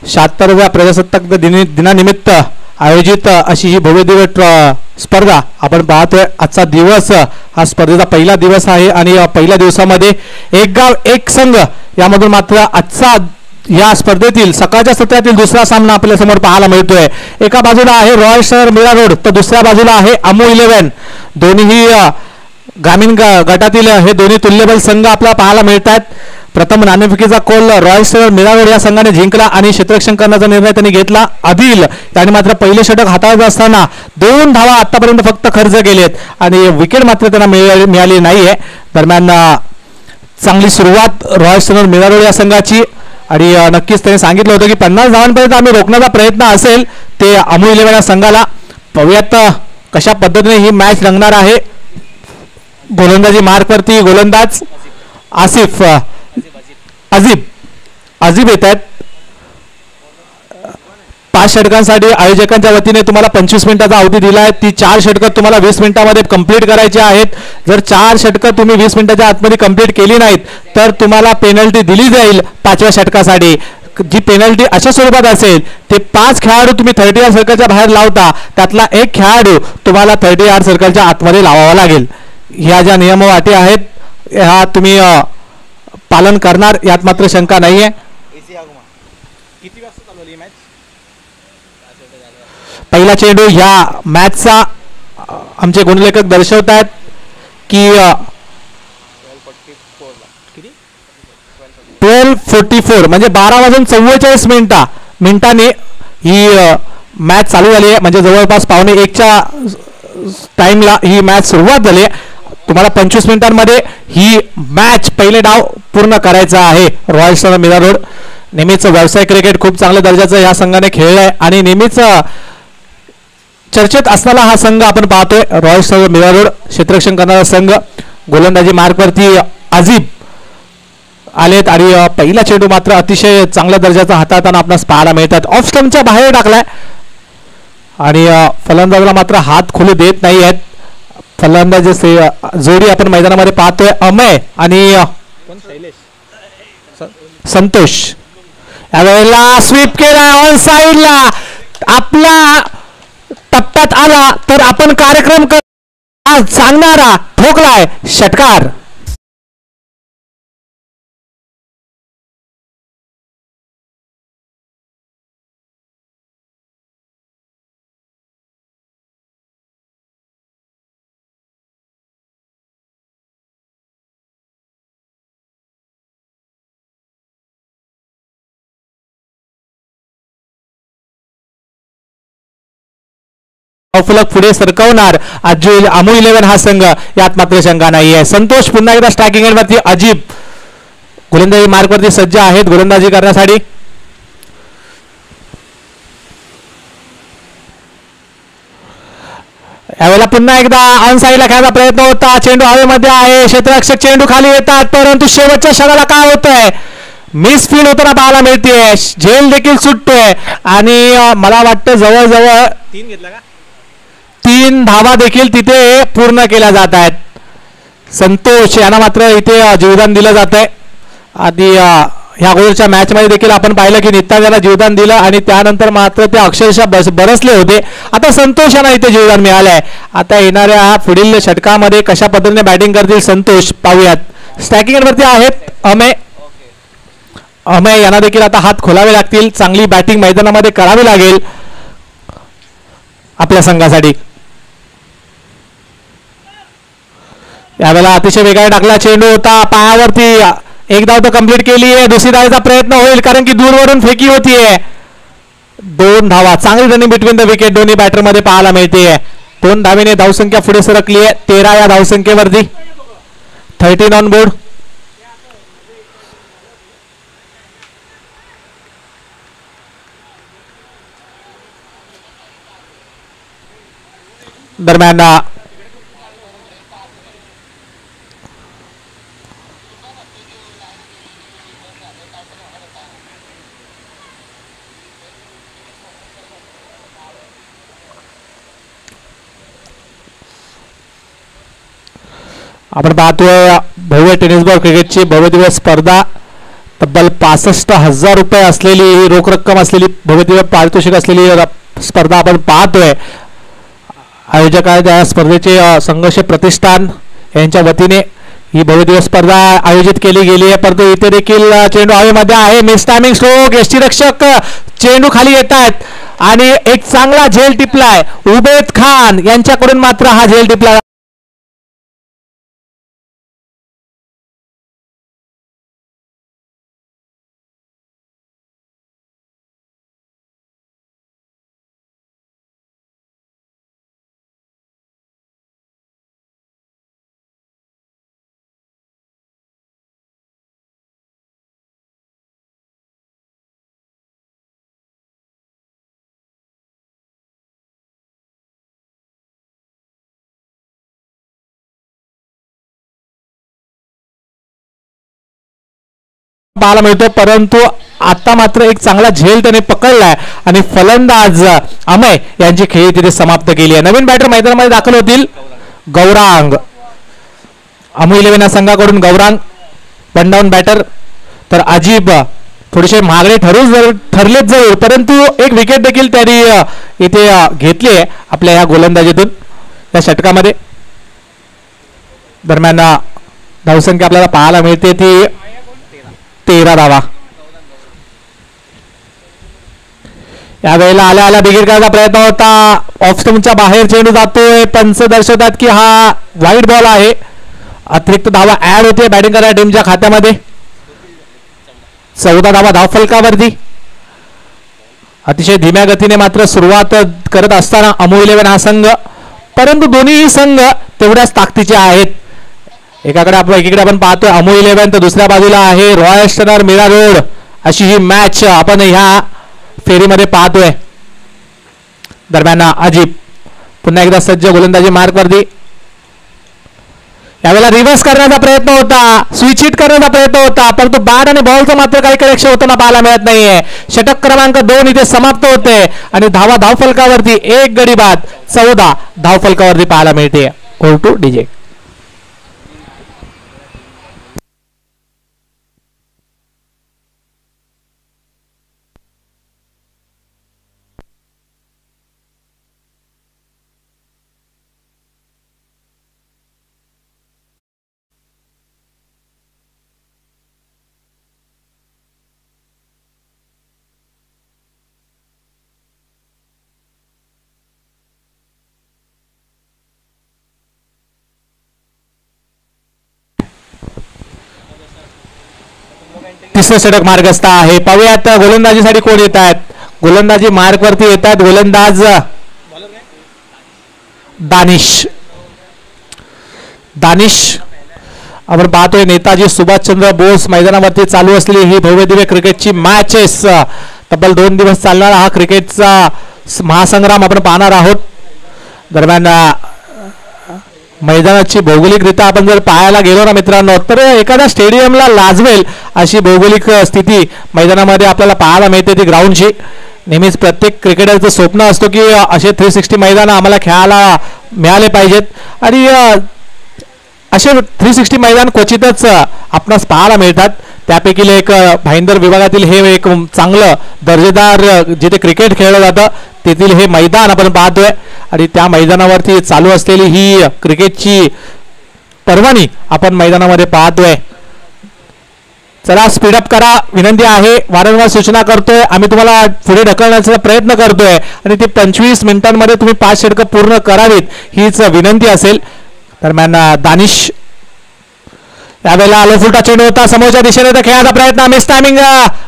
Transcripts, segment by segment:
76व्या प्रजासत्ताक दिनानिमित्त आयोजित अशी ही भव्यदिव्य स्पर्धा आपण पाहतोय. आजचा दिवस हा स्पर्धेचा पहिला दिवस आहे आणि पहिल्या दिवसामध्ये एक गाव एक संघ यामधून मात्र आजचा या स्पर्धेतील सकाळच्या सत्रातील दुसरा सामना आपल्या समोर पाहायला मिळतोय. एका बाजूला आहे रॉयल शहर मीरा रोड तर दुसऱ्या बाजूला आहे अमू 11. दोन्ही ग्रामीण गटातील हे दोन्ही तुल्यबल संघ आपल्याला पाहायला मिळतात. प्रथम नाणेफेकीचा कोल रॉयल शहर मीरा रोड या संघाने जिंकला आणि क्षेत्ररक्षण करण्याचा निर्णय त्यांनी घेतला. आदिल त्याने मात्र पहिले षटक हाताळत असताना 2 धावा आतापर्यंत फक्त खर्च केलेत आणि विकेट मात्र त्यांना मिळाली नाहीये. दरम्यान चांगली सुरुवात रॉयल शहर मीरा रोड या संघाची आणि नक्कीच त्यांनी सांगितलं होतं की 50 धावांपर्यंत आम्ही रोखण्याचा प्रयत्न असेल ते अमू 11 या संघाला. पाहूयात कशा पद्धतीने ही मॅच रंगणार आहे. गोलंदाजी मार्कवरती गोलंदाज आसिफ अजीब येत आहेत. 5 षटकांसाठी आयोजकांच्या वतीने तुम्हाला 25 मिनिटाचा अवधी दिला आहे. ती 4 षटकं तुम्हाला 20 मिनिटांमध्ये कंप्लीट करायची आहेत. जर 4 षटकं तुम्ही 20 मिनिटाच्या आतमध्ये कंप्लीट केली नाहीत तर तुम्हाला पेनल्टी दिली जाईल 5व्या षटकासाठी. जी पेनल्टी अशा स्वरूपात असेल ते 5 खेळाडू तुम्ही 30 यार्ड सर्कलच्या बाहेर लावता त्यातला एक खेळाडू तुम्हाला 30 यार्ड सर्कलच्या आतमध्ये लावावा लागेल. ह्या ज्या नियम व अटी आहेत ह्या तुम्ही पालन करणार यात मात्र शंका नाहीये. पहिला चेंडू ह्या मॅचचा आमचे गुणलेखक दर्शवत आहेत की 12:44 म्हणजे 12:44 मिनिटांनी ही मॅच चालू झाली आहे. म्हणजे जवळपास 12:45च्या टाइमला ही मॅच सुरुवात झाली आहे. तुम्हाला 25 मिनिटांमध्ये ही मॅच पहिले डाव पूर्ण करायचा आहे. रॉयल शहर मीरा रोड नेहमीच व्यावसायिक क्रिकेट खूप चांगल्या दर्जाचं या संघाने खेळलाय आणि नेहमीच चर्चेत असणारा हा संघ आपण पाहतोय. रॉयल शहर मीरा रोड क्षेत्ररक्षण करणारा संघ. गोलंदाजी मार्कवरती अजीब आलेत आणि पहिला चेंडू मात्र अतिशय चांगल्या दर्जाचा हाताळताना आपणास पाहायला मिळतात. ऑफ स्टंपच्या बाहेर टाकलाय आणि फलंदाजाला मात्र हात खोलू देत नाही आहेत. फलंदाज जोडी आपण मैदानामध्ये पाहतोय अमय आणि संतोष. यावेळेला स्वीप केला ऑन साइडला. आपला टप्प्यात आला तर आपण कार्यक्रम सांगणारा ठोकलाय षटकार. फलक पुढे सरकवणार अमू 11 हा संघ यात मात्र शंका नाहीये. संतोष पुन्हा एकदा स्ट्रायकिंग एंडवरती. अजीब गोलंदाजी मार्कवरती सज्ज आहेत गोलंदाजी करण्यासाठी. यावेळेला पुन्हा एकदा ऑन साइडला खेळायचा प्रयत्न होता. चेंडू हवेमध्ये आहे. क्षेत्ररक्षक चेंडू खाली येतात परंतु शेवटच्या क्षणाला काय होतंय मिस फील्ड होताना पाहायला मिळते. झेल देखील सुटतोय आणि मला वाटतं जवळजवळ 3 धावा देखील तिथे पूर्ण केल्या जात आहेत. संतोष यांना मात्र इथे जीवदान दिलं जात आहे. आधी ह्या अगोदरच्या मॅच मध्ये देखील आपण पाहिलं की नित्या याला जीवदान दिलं आणि त्यानंतर मात्र ते अक्षरशः बरसले होते. आता संतोष यांना इथे जीवदान मिळालंय. आता येणाऱ्या पुढील षटकामध्ये कशा पद्धतीने बॅटिंग करतील संतोष पाहूयात. स्ट्रायकिंग एंडवरती आहेत अमय यांना देखील आता हात खोलावे लागतील. चांगली बॅटिंग मैदानामध्ये करावी लागेल आपल्या संघासाठी. यावेळेला अतिशय वेगाने टाकला चेंडू होता पायावरती. एक धाव तर कंप्लीट केली आहे. दुसरी धावेचा प्रयत्न होईल कारण की दूरवरून फेकी होतीये. 2 धावा चांगली रनिंग बिटवीन द विकेट दोन्ही बॅटर मध्ये पाहायला मिळते. 2 धावेने धावसंख्या पुढे सरकली आहे 13 या धावसंख्येवरती. 13 ऑन बोर्ड. दरम्यान आपण पाहतोय भव्य टेनिस बॉल क्रिकेटची भव्य दिवस स्पर्धा तब्बल 65,000 रुपये असलेली ही रोख रक्कम असलेली भव्यदिव्य पारितोषिक असलेली स्पर्धा आपण पाहतोय. आयोजक आहेत या स्पर्धेचे संघर्ष प्रतिष्ठान यांच्या वतीने ही भव्यदिव्य स्पर्धा आयोजित केली गेली आहे. परंतु इथे देखील चेंडू हवेमध्ये आहे. Miss timing stroke. यष्टीरक्षक चेंडू खाली येत आहेत आणि एक चांगला झेल टिपलाय उबेद खान यांच्याकडून. मात्र हा झेल टिपला पाहायला मिळतो. परंतु आता मात्र एक चांगला झेल त्याने पकडलाय आणि फलंदाज अमय यांची खेळी तिथे समाप्त केली आहे. नवीन बॅटर मैदानामध्ये दाखल होतील. गौरांग अमू 11 या संघाकडून गौरांग वन डाऊन बॅटर. तर अजीब थोडेसे महागडे ठरलेच जरूर, परंतु एक विकेट देखील त्यांनी इथे घेतली आहे आपल्या या गोलंदाजीतून या षटकामध्ये. दरम्यान धावसंख्या आपल्याला पाहायला मिळते ती 13 धावा. यावेळेला आल्या आल्या बिगीर करायचा प्रयत्न होता. ऑफ स्टंपच्या बाहेर चेंडू जातोय. पंच दर्शवतात की हा वाईट बॉल आहे. अतिरिक्त धावा ऍड होते बॅटिंग करणाऱ्या टीमच्या खात्यामध्ये. 14 धावा धावफलकावरती. अतिशय धीम्या गतीने मात्र सुरुवात करत असताना अमू 11 हा संघ, परंतु दोन्ही संघ तेवढ्याच ताकदीचे आहेत. एकीकडे आपण पाहतोय अमू 11 तर दुसऱ्या बाजूला आहे रॉयस्टनर मीरा रोड. अशी ही मॅच आपण ह्या फेरीमध्ये पाहतोय. दरम्यान अजीब पुन्हा एकदा सज्ज गोलंदाजी मार्कवरती. यावेळेला रिव्हर्स करण्याचा प्रयत्न होता, स्विच हिट करण्याचा प्रयत्न होता, परंतु बॅट आणि बॉलचं मात्र काही कनेक्शन होताना पाहायला मिळत नाहीये. षटक क्रमांक 2 इथे समाप्त होते आणि धावा धावफलकावरती एक गडी बाद 14 धावफलकावरती पाहायला मिळते. Over to DJ. तिसरं षटक मार्गस्थ आहे. पाहूयात गोलंदाजीसाठी कोण येत आहेत. गोलंदाजी मार्कवरती येतात गोलंदाज दानिश. आपण पाहतोय नेताजी सुभाषचंद्र बोस मैदानावरती चालू असलेली ही भव्य दिव्य क्रिकेटची मॅचेस. तब्बल 2 दिवस चालणारा हा क्रिकेटचा महासंग्राम आपण पाहणार आहोत. दरम्यान मैदानाची भौगोलिकरित्या आपण जर पाहायला गेलो ना मित्रांनो, तर एखाद्या स्टेडियमला लाजवेल अशी भौगोलिक स्थिती मैदानामध्ये आपल्याला पाहायला मिळते. ती ग्राउंडची नेहमीच प्रत्येक क्रिकेटरचं स्वप्न असतो की असे 360 मैदान आम्हाला खेळायला मिळाले पाहिजेत आणि असे 360 मैदान क्वचितच आपणास पाहायला मिळतात. त्यापैकी एक भाईंदर विभागातील हे एक चांगलं दर्जेदार जिथे क्रिकेट खेळलं जातं तेथील हे मैदान आपण पाहतोय आणि त्या मैदानावरती चालू असलेली ही क्रिकेटची पर्वणी आपण मैदानामध्ये पाहतोय. चला स्पीडअप करा विनंती आहे. वारंवार सूचना करतोय आम्ही, तुम्हाला पुढे ढकलण्याचा प्रयत्न करतोय आणि ते 25 मिनिटांमध्ये तुम्ही 5 षटकं पूर्ण करावीत हीच विनंती असेल. दरम्यान दानिश यावेळेला आलो फुलटा चेंडू होता समोरच्या दिशेने तर खेळायचा प्रयत्न. मिस टायमिंग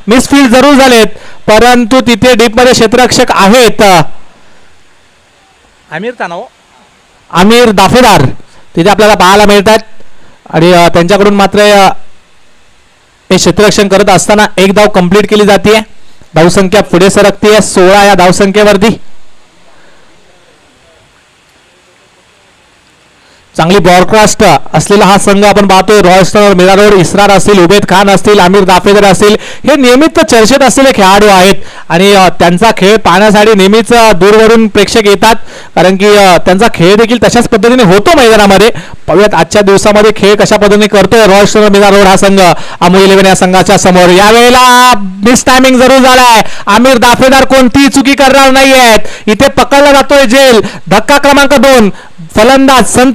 मिस फील्ड जरूर झालेत, परंतु तिथे डीप मध्ये क्षेत्ररक्षक आहेत. आमिर दाफेदार तिथे आपल्याला पाहायला मिळतात आणि त्यांच्याकडून मात्र हे क्षेत्ररक्षण करत असताना एक धाव कंप्लीट केली जाते. धावसंख्या पुढे सरकते 16 या धावसंख्येवरती. चांगली ब्रॉडकास्ट असलेला हा संघ आपण पाहतोय. रॉयल मीरा रोड, इसरार असतील, उबेद खान असतील, आमिर दाफेदार असतील, हे नियमित चर्चेत असलेले खेळाडू आहेत आणि त्यांचा खेळ पाहण्यासाठी नेहमीच दूरवरून प्रेक्षक येतात, कारण की त्यांचा खेळ देखील तशाच पद्धतीने होतो मैदानामध्ये. पाहूयात आजच्या दिवसामध्ये खेळ कशा पद्धतीने करतोय रॉयल मीरा रोड हा संघ. अमू 11 या संघाच्या समोर यावेळेला मिस टायमिंग जरूर झालाय. आमिर दाफेदार कोणतीही चुकी करणार नाहीयेत. इथे पकडला जातोय जेल. धक्का क्रमांक 2, फलंदाज संत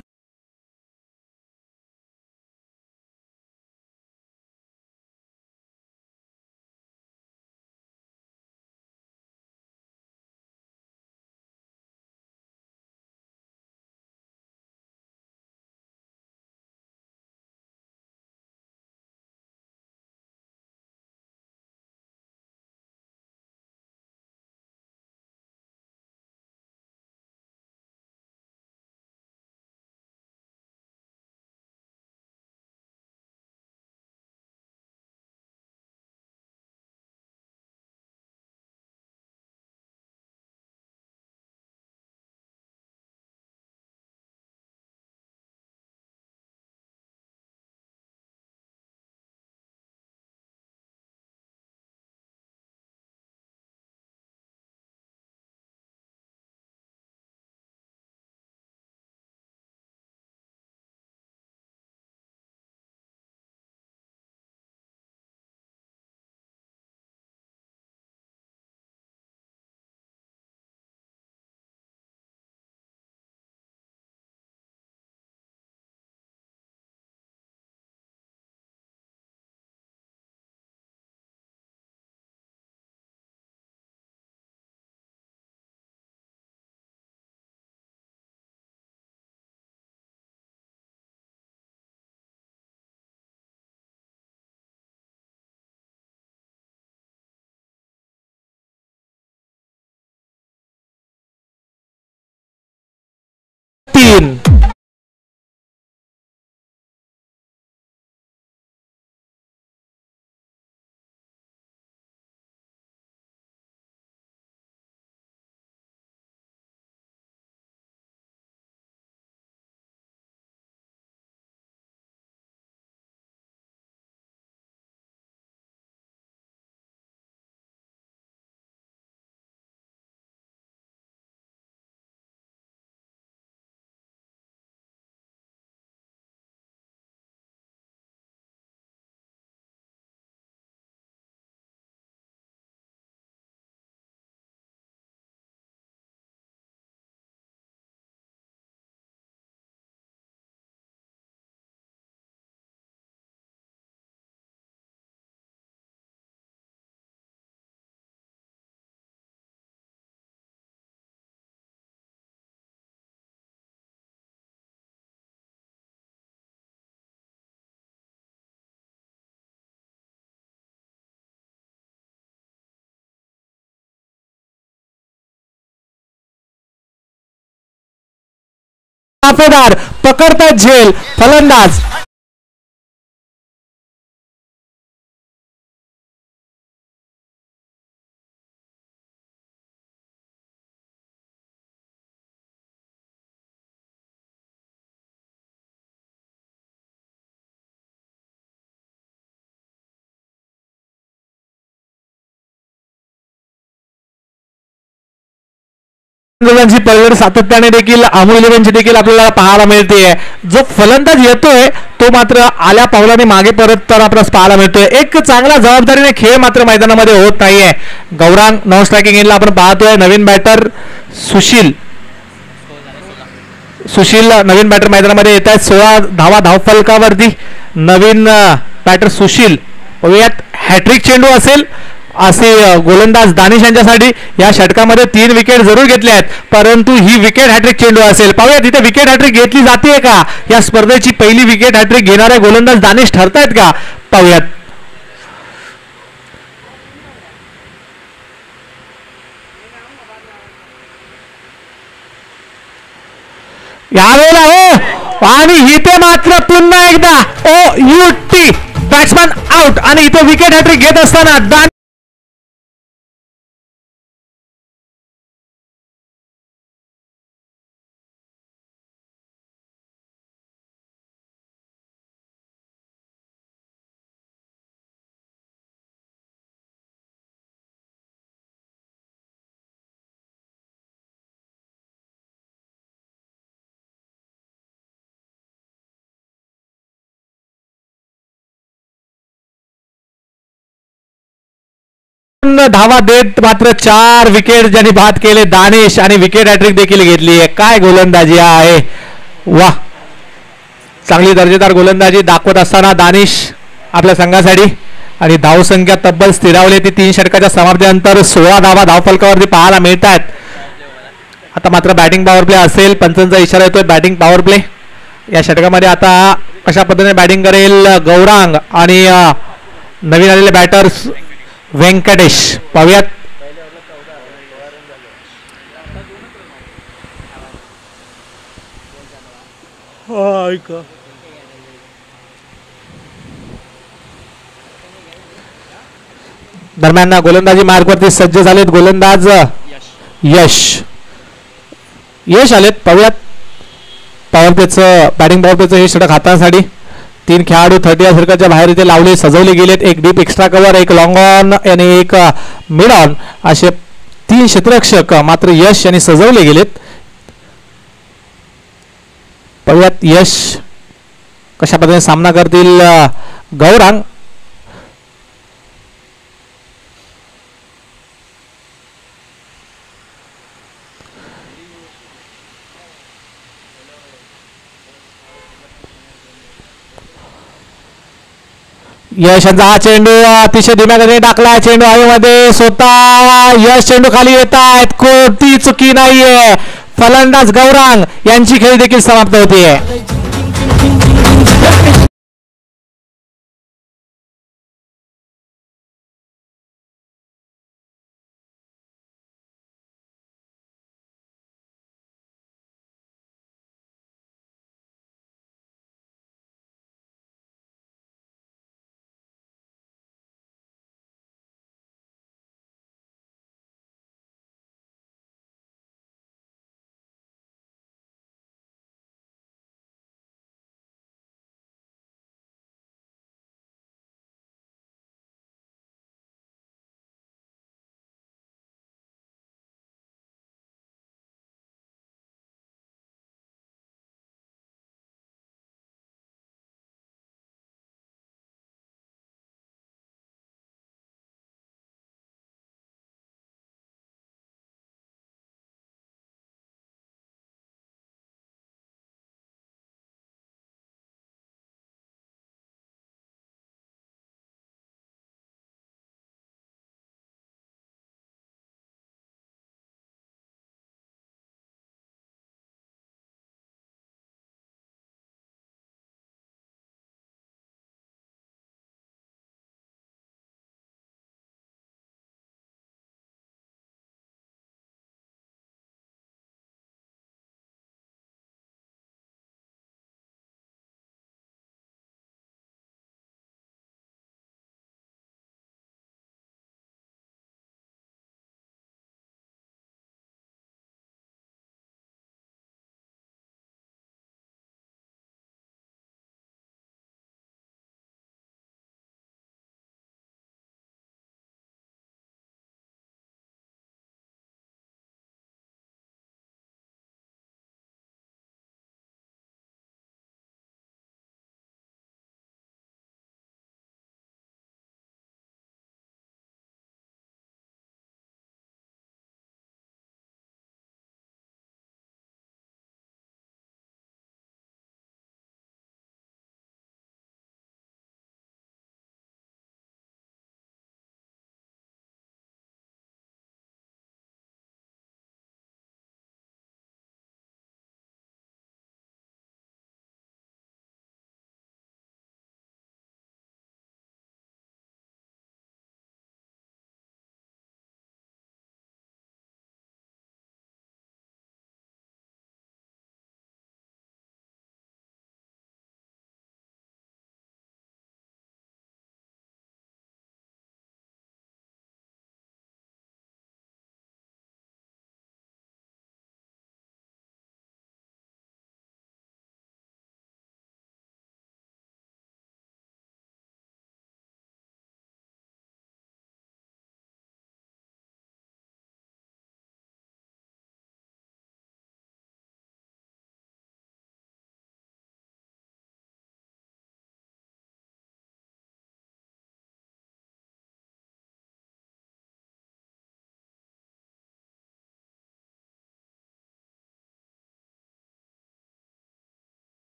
तीन. दाफेदार पकडतात झेल. फलंदाज ची पलट सातत्याने देखील अमू 11 ची देखील आपल्याला पाहायला मिळते. जो फलंदाज येतोय तो मात्र आल्या पावलाने मागे परत तर आपल्याला पाहायला मिळतोय. एक चांगला जबाबदारीने खेळ मात्र मैदानामध्ये होत नाहीये. गौरांग नॉन स्ट्रायकिंग एंडला आपण पाहतोय. नवीन बॅटर सुशील नवीन बॅटर मैदानामध्ये येत आहेत. 16 धावा धावफलकावरती नवीन बॅटर सुशील. बघूयात हॅट्रिक चेंडू असेल असे गोलंदाज दानिश यांच्यासाठी. या षटकामध्ये 3 विकेट जरूर घेतल्या आहेत, परंतु ही विकेट हॅट्रिक चेंडू असेल. पाहूयात इथे विकेट हॅट्रिक घेतली जाते का. या स्पर्धेची पहिली विकेट हॅट्रिक घेणारे गोलंदाज दानिश ठरतायत का. पाहूयात. यावेळेला हो, आणि इथे मात्र पुन्हा एकदा OUT बॅट्समॅन आउट आणि इथे विकेट हॅट्रिक घेत असताना धावा देत मात्र 4 विकेट ज्यांनी बाद केले दानिश आणि विकेट हॅट्रिक देखील घेतली आहे. काय गोलंदाजी आहे, वा, चांगली दर्जेदार गोलंदाजी दाखवत असताना दानिश आपल्या संघासाठी. आणि धावसंख्या तब्बल स्थिरावली ती 3 षटकाच्या समाप्तीनंतर 16 धावा धावफलकावरती पाहायला मिळत आहेत. आता मात्र बॅटिंग पॉवर प्ले असेल, पंचांचा इशारा येतोय बॅटिंग पॉवर प्ले या षटकामध्ये. आता कशा पद्धतीने बॅटिंग करेल गौरांग आणि नवीन आलेले बॅटर्स व्यंकटेश, पाहूयात. दरम्यान गोलंदाजी मार्गवरती सज्ज झालेत गोलंदाज यश आलेत. पाहूयात पॉवर प्लेचं बॅटिंग पॉवर प्लेचं हे षटक हाताळण्यासाठी 3 खेळाडू 30 सर्कलच्या बाहेर इथे लावले सजवले गेलेत. एक डीप एक्स्ट्रा कव्हर, एक लॉंग ऑन आणि एक मिड ऑन असे 3 क्षेत्ररक्षक मात्र यश यांनी सजवले गेलेत. पाहूयात यश कशा पद्धतीने सामना करतील गौरांग. यश यांचा हा चेंडू अतिशय धीम्या गतीने टाकला. चेंडू हवेमध्ये स्वतः यश चेंडू खाली येत आहेत. कोणती चुकी नाहीये. फलंदाज गौरांग यांची खेळी देखील समाप्त होतीये.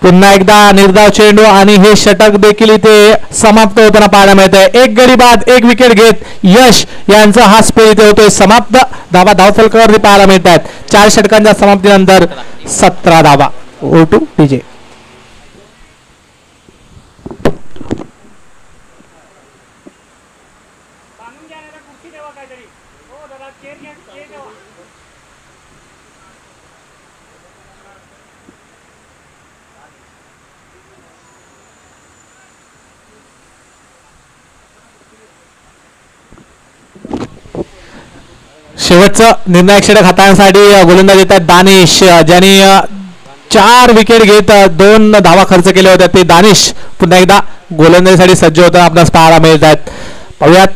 पुन्हा एकदा निर्धाव चेंडू आणि हे षटक देखील इथे समाप्त होताना पाहायला मिळत आहे. एक गडी बाद एक विकेट घेत यश यांचा हा स्पेल इथे होतोय समाप्त. धावा धावफलकावरती पाहायला मिळत आहेत. 4 षटकांच्या समाप्तीनंतर 17 धावा. O2 DJ. शेवटचं निर्णायक षटक हाताळण्यासाठी गोलंदाज येतात दानिश, ज्यांनी 4 विकेट घेत 2 धावा खर्च केल्या होत्या. ते दानिश पुन्हा एकदा गोलंदाजीसाठी सज्ज होताना आपल्याला पाहायला मिळत आहेत. पाहूयात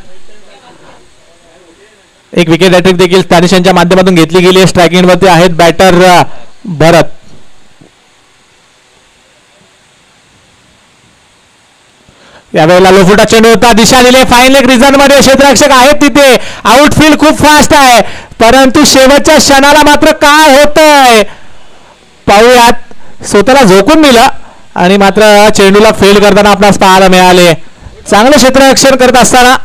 एक विकेट हॅट्रिक देखील दानिश यांच्या माध्यमातून घेतली गेली आहे. स्ट्रायकिंग वरती आहेत बॅटर भरत. यावेळेला लोफुटा चेंडू होता, दिशा दिली फाईन लेग रिझन मध्ये. क्षेत्ररक्षक आहेत तिथे, आउटफील्ड खूप फास्ट आहे, परंतु शेवटच्या क्षणाला मात्र काय होतंय पाहूयात. स्वतःला झोकून दिलं आणि मात्र चेंडूला फेल करताना आपणास पाहायला मिळाले. चांगलं क्षेत्ररक्षण करत असताना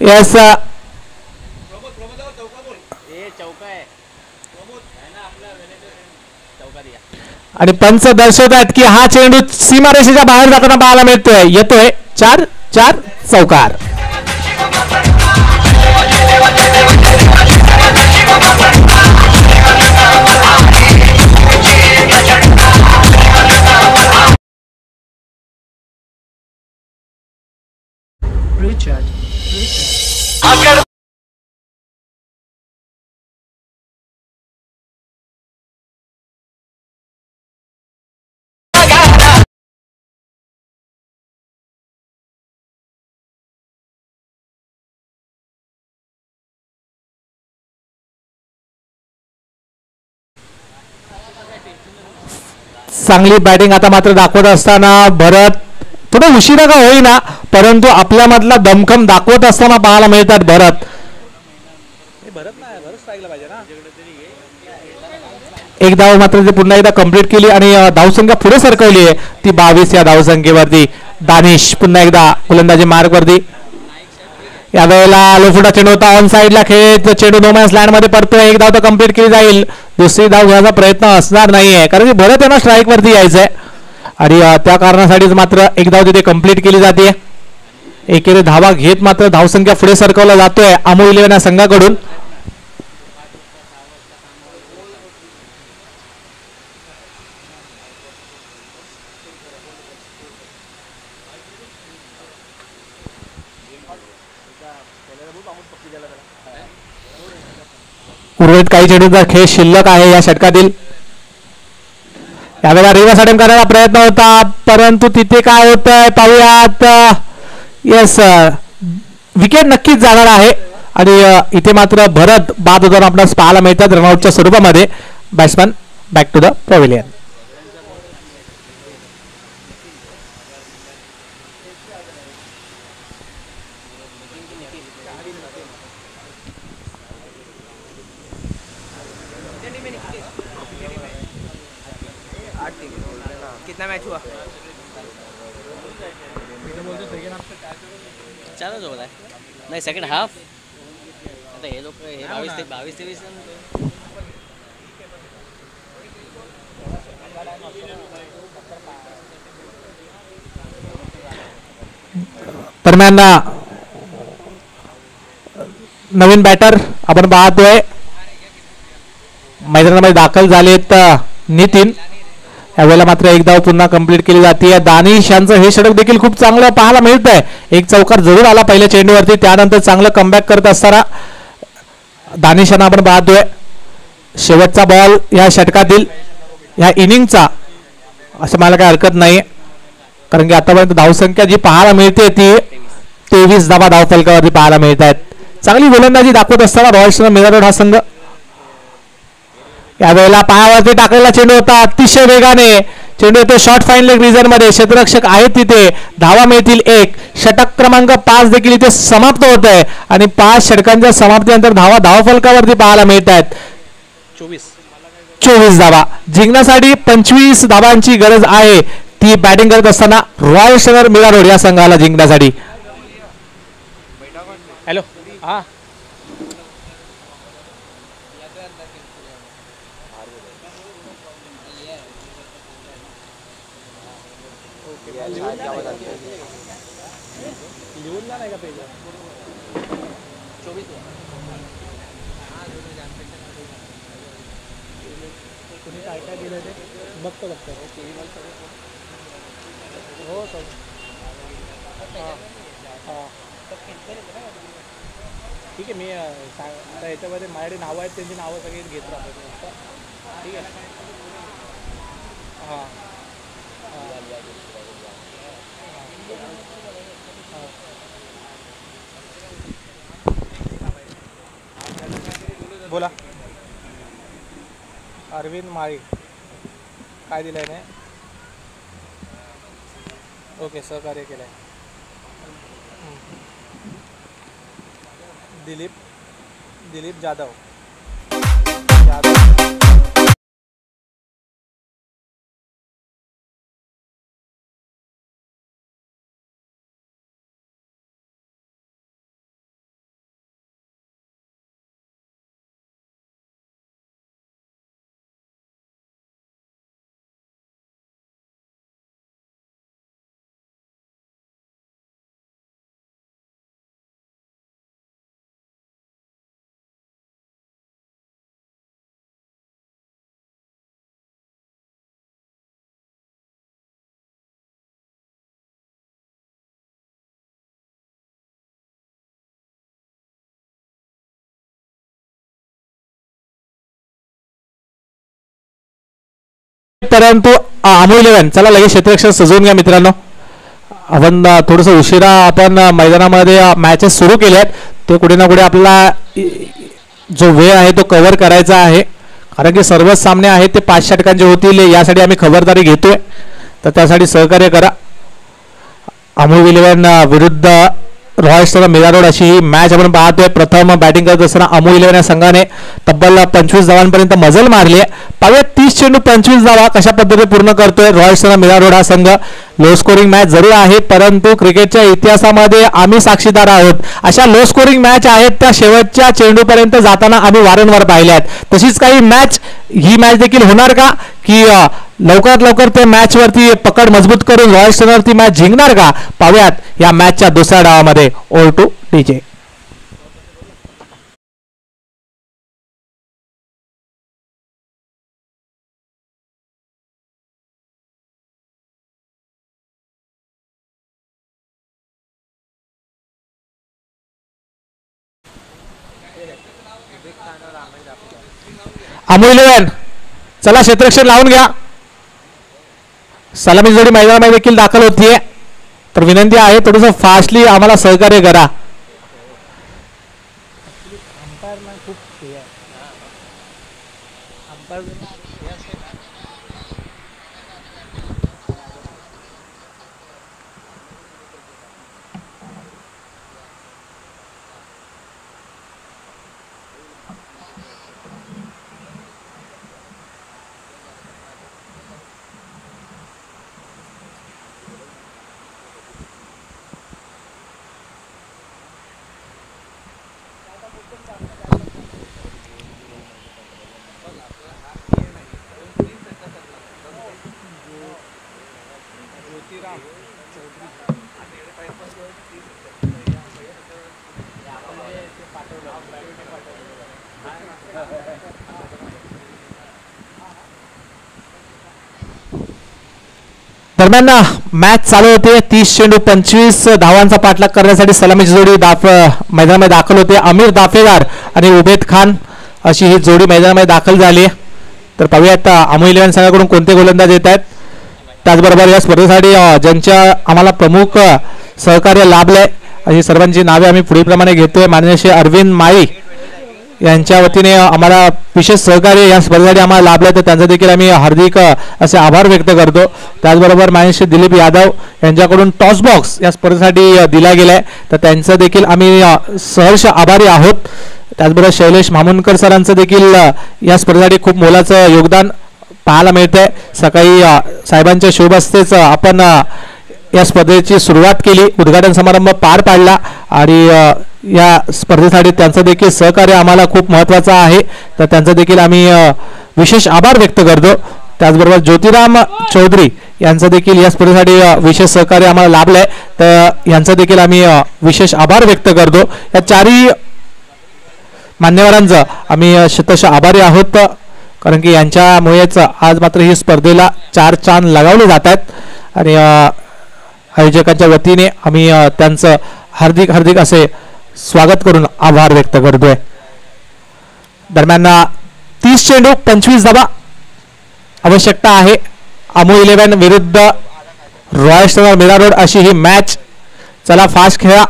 यस आणि पंच दर्शवत आहेत की हा चेंडू सीमारेषेच्या बाहेर जाताना पाहायला मिळतोय. येतोय 4-4 चौकार. चांगली बॅटिंग आता मात्र दाखवत असताना भरत थोडं उशिरा का होईना, परंतु आपल्यामधला दमखम दाखवत असताना पाहायला मिळतात. भरत एक धाव मात्र ते पुन्हा एकदा कंप्लीट केली आणि धावसंख्या पुढे सरकवली आहे ती 22 या धावसंख्येवरती. दानिश पुन्हा एकदा गोलंदाजी मार्ग वरती. यावेळेला लोफुटा चेंडू होता ऑन साइडला खेळत चेंडू नो मॅन्स लँड मध्ये पडतोय. एक धाव तर कंप्लीट केली जाईल, दुसरी धाव घेण्याचा प्रयत्न असणार नाहीये कारण की भरत यांना स्ट्राईक वरती यायचंय आणि त्या कारणासाठीच मात्र एक धाव तिथे कंप्लीट केली जाते. एकेरी धावा घेत मात्र धावसंख्या पुढे सरकवला जातोय अमो 11 या संघाकडून. उर्वरित काही चेंडूंचा खेळ शिल्लक आहे या षटकातील. यावेळेला रिव्हर्स अटेम्प्ट करायचा प्रयत्न होता, परंतु तिथे काय होतंय पाहूयात. यस विकेट नक्कीच जाणार आहे आणि इथे मात्र भरत बाद होताना आपल्याला पाहायला मिळतात रनआउटच्या स्वरूपामध्ये. Batsman back to the pavilion. कितना मैच हुआ? चालू जो है नहीं सेकंड हाफ आता हे लोक हे 22-23 दरम्यान नवीन बॅटर आपण पाहतोय मैदानामध्ये दाखल झालेत नितीन. यावेळेला मात्र एक धाव पुन्हा कंप्लीट केली जाते. दानिश यांचं हे षटक देखील खूप चांगलं पाहायला मिळत आहे. एक चौकार जरूर आला पहिल्या चेंडूवरती, त्यानंतर चांगलं कमबॅक करत असताना दानिश यांना आपण पाहतोय. शेवटचा बॉल या षटकातील या इनिंगचा असं मला काही हरकत नाही कारण की आतापर्यंत धावसंख्या जी पाहायला मिळते ती 23 धावा धावफलकावरती पाहायला मिळत आहेत. चांगली गोलंदाजी दाखवत असताना रॉयल्स मिरारोड हा संघ. यावेळेला पायावरती टाकलेला चेंडू होता अतिशय वेगाने चेंडू येतो शॉर्ट फाईन लेग रिजन मध्ये, क्षेत्ररक्षक आहेत तिथे, धावा मिळतील 1. षटक क्रमांक 5 देखील इथे समाप्त होत आहे आणि 5 षटकांच्या समाप्तीनंतर धावा फलकावरती पाहायला मिळत आहेत. 24 धावा जिंकण्यासाठी 25 धावांची गरज आहे. ती बॅटिंग करत असताना रॉयल शहर मीरा रोड या संघाला जिंकण्यासाठी. हॅलो हां लिहूनला नाही का पेज तुम्ही काय काय दिलं ते बघतो हो सर हां ठीक आहे. मी आता याच्यामध्ये माझ्याकडे नावं आहेत, त्यांची नावं सगळी घेत राहतो. ठीक आहे हां बोला. अरविंद माळी काय दिलं आहे? ओके सहकार्य केलं आहे. दिलीप जाधव परंतु अमोल 11 चला लगेच क्षेत्ररक्षक सजवून घ्या मित्रांनो. आपण थोडस उशिरा आपण मैदानामध्ये मॅचेस सुरू केले आहेत, ते कुठे ना कुठे आपला जो वेळ आहे तो कव्हर करायचा आहे, कारण की सर्वच सामने आहेत ते 5 षटकांचे होतील. यासाठी आम्ही खबरदारी घेतोय, तर त्यासाठी सहकार्य करा. अमोल 11 विरुद्ध रॉयल स्टार मीरा रोड अशी ही मॅच आपण पाहतोय. प्रथम बॅटिंग करत असताना अमोल 11 या संघाने तब्बल 25 धावांपर्यंत मजल मारली आहे. पाहूया 30 चेंडू 25 धावा कशा पद्धतीने पूर्ण करतोय रॉयल स्टार मीरा रोड हा संघ. लो स्कोरिंग मॅच जरूर आहे, परंतु क्रिकेटच्या इतिहासामध्ये आम्ही साक्षीदार आहोत. अशा लो स्कोरिंग मॅच आहेत त्या शेवटच्या चेंडूपर्यंत जाताना आम्ही वारंवार पाहिल्या आहेत. तशीच काही मॅच ही मॅच देखील होणार का, की लवकरात लवकर ते मॅच वरती पकड मजबूत करून रॉयल स्टार ती मॅच जिंकणार का, पाहूयात या मॅचच्या दुसऱ्या डावामध्ये. Over to DJ. अमोल 11 चला क्षेत्ररक्षण लावून घ्या. सलामी जोडी मैदानामध्ये देखील दाखल होतीये, तर विनंती आहे थोडंसं फास्टली आम्हाला सहकार्य करा. दरम्यान मॅच चालू होते. 30 चेंडू 25 धावांचा पाठलाग करण्यासाठी सलामीची जोडी मैदानामध्ये दाखल होते. आमिर दाफेदार आणि उबेद खान अशी ही जोडी मैदानामध्ये दाखल झाली. तर पाहूयात अमोल 11 संघाकडून कोणते गोलंदाज येत आहेत. त्याचबरोबर या स्पर्धेसाठी ज्यांच्या आम्हाला प्रमुख सहकार्य लाभलंय अशी सर्वांची नावे आम्ही पुढील प्रमाणे घेतोय. माननीय श्री अरविंद माळी यांच्या वतीने आम्हाला विशेष सहकार्य या स्पर्धेसाठी आम्हाला लाभलं, तर त्यांचा देखील आम्ही हार्दिक असे आभार व्यक्त करतो. त्याचबरोबर मान्य दिलीप यादव यांच्याकडून टॉस बॉक्स या स्पर्धेसाठी दिला गेला आहे, तर त्यांचं देखील आम्ही सहर्ष आभारी आहोत. त्याचबरोबर शैलेश मामुनकर सरांचं देखील या स्पर्धेसाठी खूप मोलाचं योगदान पाहायला मिळतंय. सकाळी साहेबांच्या शुभ हस्तेच आपण या स्पर्धेची सुरुवात केली, उद्घाटन समारंभ पार पाडला आणि या स्पर्धेसाठी त्यांचं देखील सहकार्य आम्हाला खूप महत्त्वाचं आहे, तर त्यांचं देखील आम्ही विशेष आभार व्यक्त करतो. त्याचबरोबर ज्योतिराम चौधरी यांचं देखील या स्पर्धेसाठी विशेष सहकार्य आम्हाला लाभलं आहे, तर यांचं देखील आम्ही विशेष आभार व्यक्त करतो. या चारही मान्यवरांचं आम्ही शतशः आभारी आहोत, कारण की यांच्यामुळेच आज मात्र ही स्पर्धेला 4 चांद लगावले जात आहेत आणि आयोजकांच्या वतीने आम्ही त्यांचं हार्दिक हार्दिक असे स्वागत करून आभार व्यक्त करतोय. दरम्यान 30 चेंडू 25 धावा आवश्यकता आहे. अमो 11 विरुद्ध रॉयल स्टार मीरा रोड अशी ही मॅच. चला फास्ट खेळा.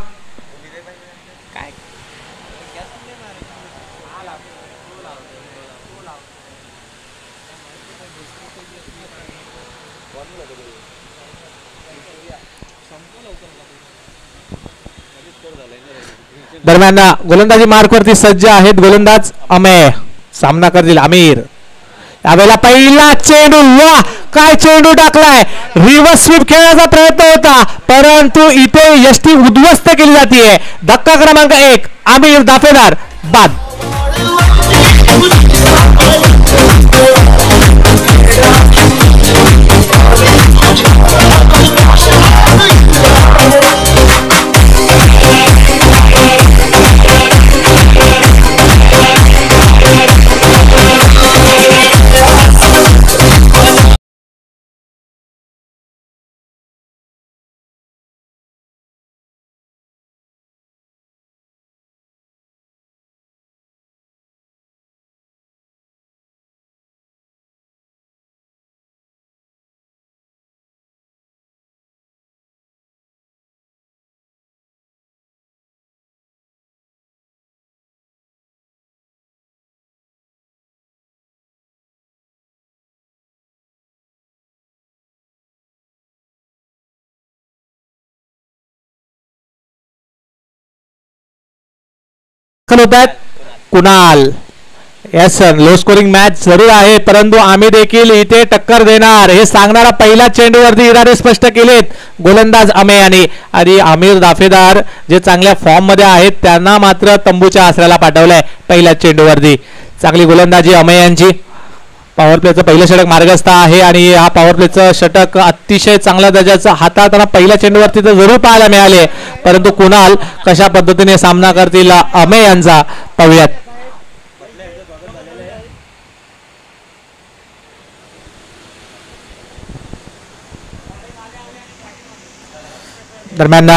दरम्यान गोलंदाजी मार्कवरती सज्ज आहेत गोलंदाज अमेय. सामना करतील आमिर. यावेळेला पहिला चेंडू, वा काय चेंडू टाकलाय. रिव्हर्स स्वीप खेळण्याचा प्रयत्न होता, परंतु इथे यष्टी उद्ध्वस्त केली जाते. धक्का क्रमांक 1 आमिर दाफेदार बाद. होत आहेत Kunal. Yes sir, low scoring match जरूर आहे, परंतु आम्ही देखील इथे टक्कर देणार हे सांगणारा पहिल्या चेंडूवरती इरादे स्पष्ट केलेत गोलंदाज अमे आणि आमिर दाफेदार जे चांगल्या फॉर्म मध्ये आहेत त्यांना मात्र तंबूच्या आसऱ्याला पाठवलंय. पहिल्या चेंडूवरती चांगली गोलंदाजी अमे यांची. पॉवर प्लेचं पहिलं षटक मार्गस्थ आहे आणि हा पॉवर प्लेचं षटक अतिशय चांगल्या दर्जाचं हाताळताना पहिल्या चेंडूवरती तर जरूर पाहायला मिळाले, परंतु कुणाल कशा पद्धतीने सामना करतील अमे यांचा पाहूयात. दरम्यान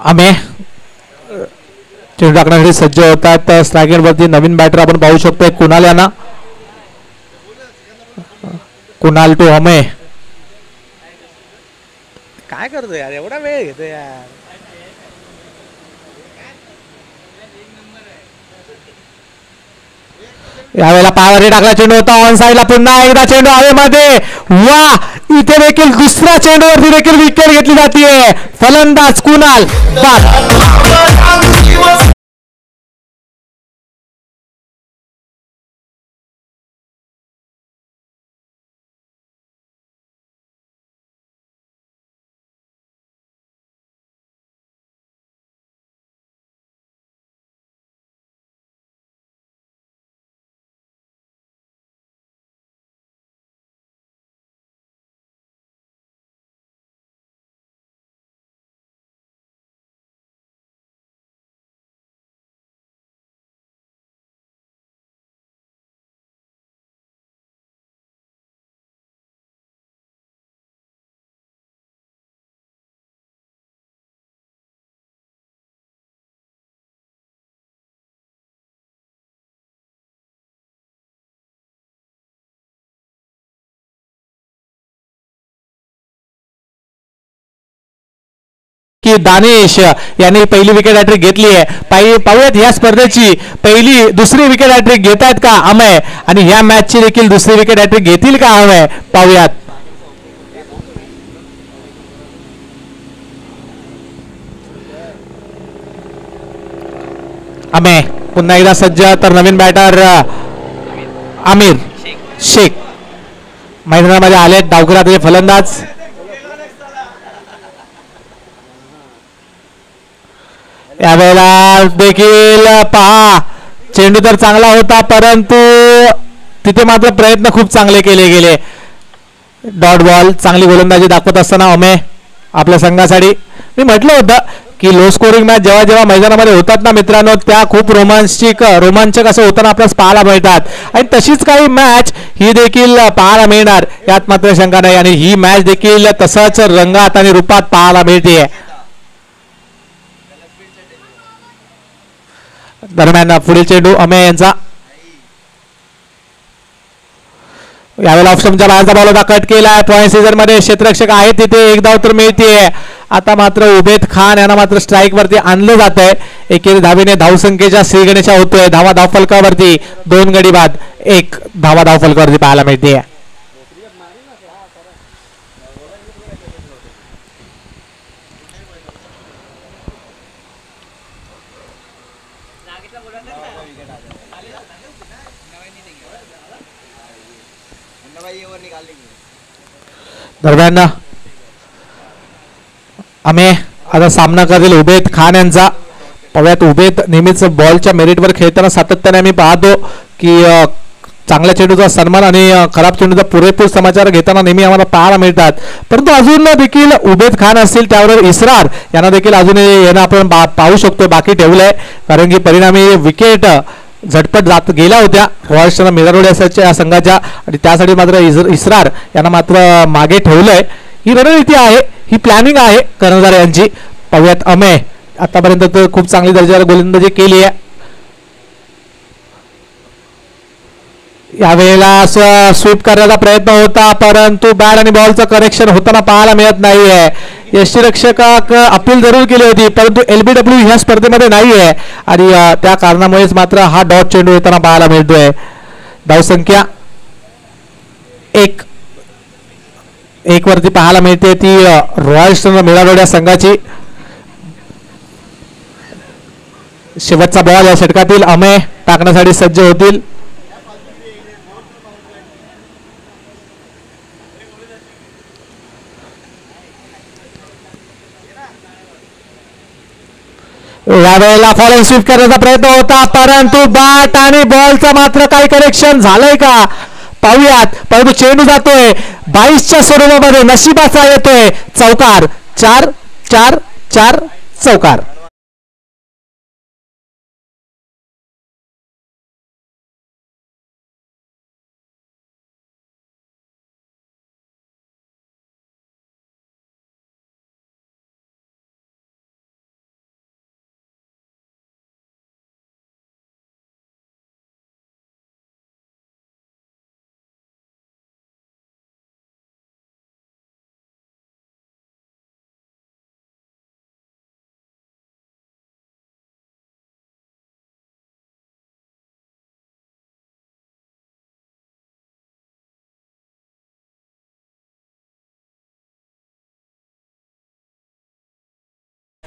आम्ही चेंडू टाकण्यासाठी सज्ज होतात. स्ट्रायकर वरती नवीन बॅटर आपण पाहू शकतो कुणाल यांना. कुणाल टू अमे. काय करतो यार, एवढा वेळ घेतो यार. यावेळेला पायावरती टाकला चेंडू होता ऑन साईडला. पुन्हा एकदा चेंडू हवेमध्ये. वा, इथे देखील दुसऱ्या चेंडूवरती देखील विकेट घेतली जाते. फलंदाज कुणाल बाद. की दानिश यांनी पहिली विकेट हॅट्रिक घेतली आहे. पाहूयात या स्पर्धेची दुसरी विकेट हॅट्रिक घेत आहेत का अमय, आणि ह्या मॅचची देखील दुसरी विकेट हॅट्रिक घेतील का अमय, पाहूयात. अमय पुन्हा एकदा सज्ज, तर नवीन बॅटर आमिर शेख मैदानामध्ये आले. डावखुराचे फलंदाज यावेळेला देखील पहा, चेंडू तर चांगला होता परंतु तिथे मात्र प्रयत्न खूप चांगले केले गेले. डॉट बॉल, चांगली गोलंदाजी दाखवत असताना अमय आपल्या संघासाठी. मी म्हटलं होतं की लो स्कोरिंग मॅच जेव्हा जेव्हा मैदानामध्ये होतात ना मित्रांनो, त्या खूप रोमांचक असं होताना आपल्याला पाहायला मिळतात, आणि तशीच काही मॅच ही देखील पाहायला मिळणार यात मात्र शंका नाही. आणि ही मॅच देखील तसंच रंगात आणि रूपात पाहायला मिळते. दरम्यान पुढील चेंडू अमय यांचा, यावेळेला ऑप्शनच्या बाहेरचा बॉल होता, कट केला. पॉईंट सीझर मध्ये क्षेत्ररक्षक आहे तिथे एक धाव तर मिळते. आता मात्र उबेद खान यांना मात्र स्ट्राईक वरती आणलं जात आहे. एकेरी धावेने धावसंख्येच्या श्रीगणेशा होतोय. धावा धावफलकावरती 2 गडी बाद 1 धावा धावफलकावरती पाहायला मिळते. दरम्यान अमय आता सामना करतील उबेद खान यांचा. पाहूयात, उबेद नेहमीच बॉलच्या मेरिटवर खेळताना सातत्याने आम्ही पाहतो की चांगल्या चेंडूचा सन्मान आणि खराब चेंडूचा पुरेपूर समाचार घेताना नेहमी आम्हाला पाहायला मिळतात. परंतु अजून देखील उबेद खान असतील, त्याबरोबर इसरार यांना देखील अजून यांना आपण पाहू शकतो बाकी ठेवलंय, कारण की परिणामी विकेट झटपट जात गेल्या होत्या रॉयल्स मिरारोड या संघाच्या, आणि त्यासाठी मात्र इसरार यांना मात्र मागे ठेवलंय. ही रणनीती आहे, ही प्लॅनिंग आहे कर्णधार यांची. पाहूयात, अमय आतापर्यंत तर खूप चांगली दर्जावर गोलंदाजी केली आहे. यावेळेला स्वीप करण्याचा प्रयत्न होता परंतु बॅट आणि बॉलचं करेक्शन होताना पाहायला मिळत नाहीये. यष्टीरक्षकाक अपील जरूर केली होती परंतु LBW ह्या स्पर्धेमध्ये नाहीये, आणि त्या कारणामुळेच मात्र हा डॉट चेंडू येताना पाहायला मिळतोय. धावसंख्या 1 वरती पाहायला मिळते ती रॉयल्स मिरारोड या संघाची. शेवटचा बॉल या षटकातील अमय टाकण्यासाठी सज्ज होतील. यावेळेला फॉलोइंग स्वीप करण्याचा प्रयत्न होता परंतु बॅट आणि बॉलचं मात्र काही करेक्शन झालंय का पाहूयात. परंतु चेंडू जातोय 22च्या स्वरूपामध्ये, नशिबाचा येतोय चौकार. 4-4-4 चौकार.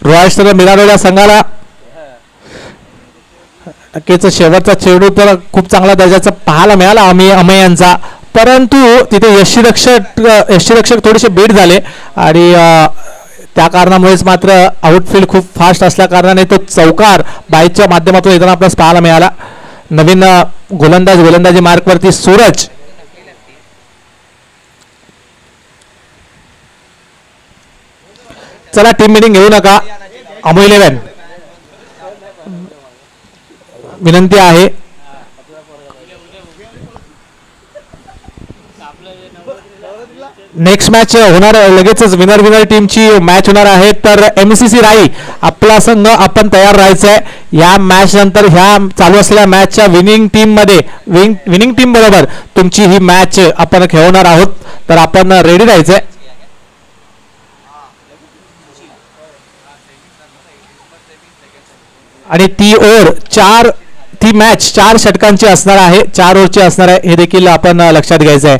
रॉयल्स मिरारोड या संघाला नक्कीच शेवटचा चेंडू तर खूप चांगला दर्जाचा पाहायला मिळाला अमय यांचा, परंतु तिथे यष्टीरक्षक थोडेसे बीट झाले आणि त्या कारणामुळेच मात्र आउटफील्ड खूप फास्ट असल्या कारणाने तो चौकार बाईच्या माध्यमातून येताना आपल्याला पाहायला मिळाला. नवीन गोलंदाजी मार्कवरती सूरज. चला टीम मिटिंग घेऊ नका, अमो 11 विनंती आहे. नेक्स्ट मॅच होणार लगेचच, विनर टीमची मॅच होणार आहे. तर MCC राई आपला संघ आपण तयार राहायचं आहे. या मॅच नंतर ह्या चालू असलेल्या मॅचच्या विनिंग टीम बरोबर तुमची ही मॅच आपण खेळवणार आहोत, तर आपण रेडी राहायचंय. आणि ती मॅच 4 षटकांची असणार आहे, 4 ओव्हरची असणार आहे, हे देखील आपण लक्षात घ्यायचं आहे.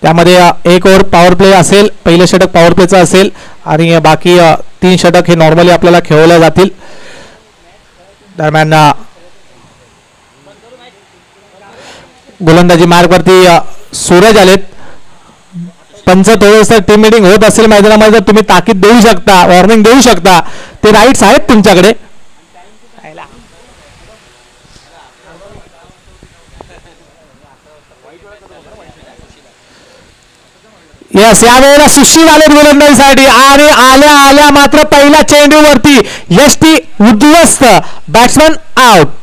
त्यामध्ये 1 ओव्हर पॉवर प्ले असेल, पहिलं षटक पॉवर प्लेचं असेल आणि बाकी 3 षटक हे नॉर्मली आपल्याला खेळवले जातील. दरम्यान गोलंदाजी मार्गवरती सूरज आलेत. पंच थोडंसं टीम मिटिंग होत असेल मैदानामध्ये तर तुम्ही ताकीद देऊ शकता, वॉर्निंग देऊ शकता, ते राईट्स आहेत तुमच्याकडे. यस, यावेळेला सुशील आलेत गोलंदाजीसाठी आणि आल्या आल्या मात्र पहिल्या चेंडूवरती यष्टी उद्ध्वस्त, बॅट्समन आउट.